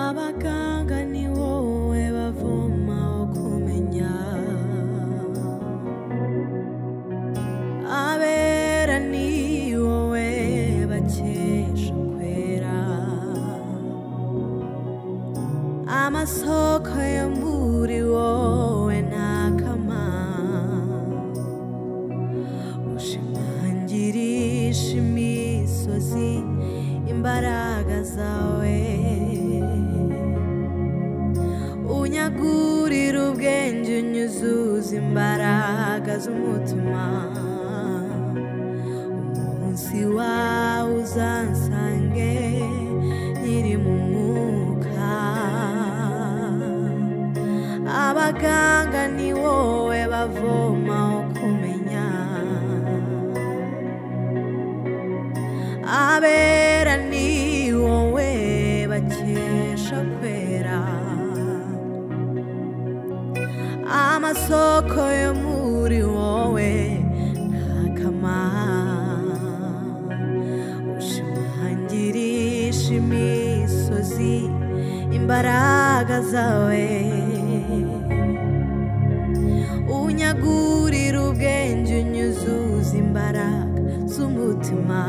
abaganga ni wowe bavoma kumenya abera ni wowe bakesha kwera amasoko yo muri wowe ntakama ushimangirisha imisozi imbaraga zawe unyagurira ubwenge unyuzuza imbaraga z'umutima umunsi wawe uzansange nkiri mu mwuka abaganga ni wowe bavoma kumenya abera ni wowe bakesha kwera amasoko yo muri wowe ntakama ushimangirisha imisozi imbaraga zawe unyagurira ubwenge unyuzuza imbaraga z'umutima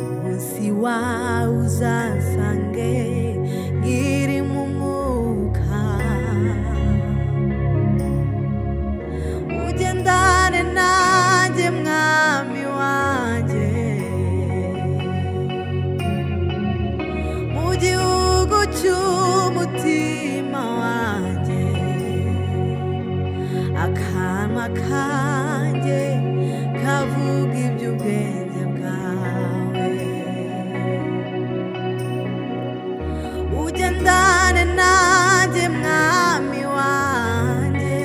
umunsi wawe uzansange nkiri mu mwuka ugendane nanjye mwami wanjye mu gihugu cy'umutima wanjye akanwa kanjye kavuga iby'ubwenge bwawe ugendane nanjye mwami wanjye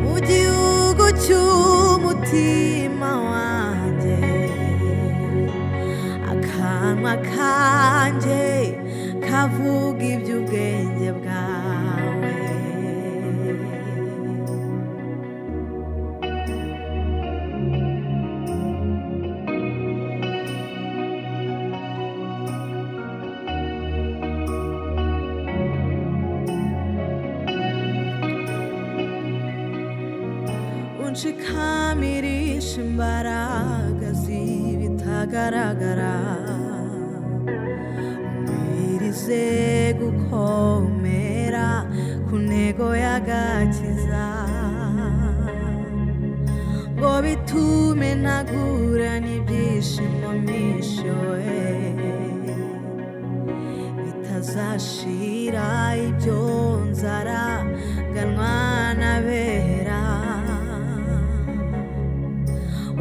mu gihugu cy'umutima wanjye akanwa kanjye kavuga iby'ubwenge bwawe unshikamirisha imbaraga z'ibitagaragara umbwirize gukomera ku ntego y'agakiza ngo bitume ntagura n'ibyishimo mishowe bitazashira ibyo nzara ganwa n'abera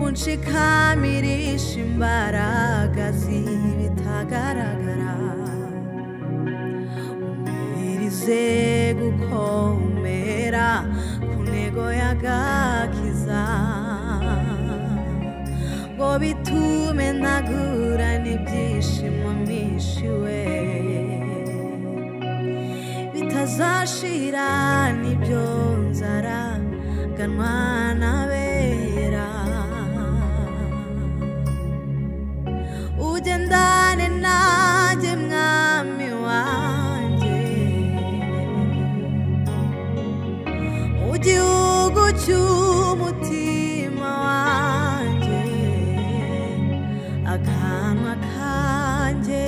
unshikamirisha imbaraga z'ibitagaragara umbwirize gukomera ku ntego y'agakiza ngo bitume ntagura n'ibyishimo mishiwe bitazashira n'ibyo nzara ganwa n'abera ugendane nanjye mwami wanjye mu gihugu cy'umutima wanjye akanwa kanjye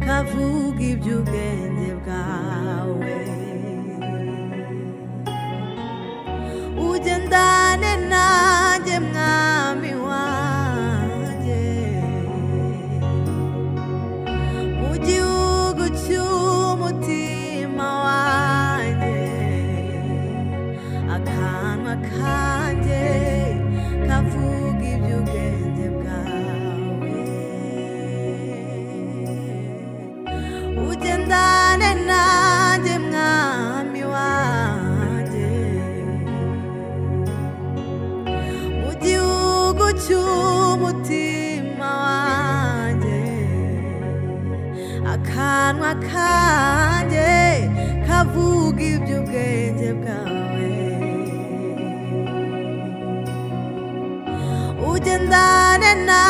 kavuga iby'ubwenge bwawe ugendane nanjye mwami wanjye mu gihugu cy'umutima wanjye akanwa kanjye kavuga iby'ubwenge bwawe ugendane nanjye mwami wanjye mu gihugu cy'umutima wanjye akanwa kanjye kavuga iby'ubwenge bwawe ugendane na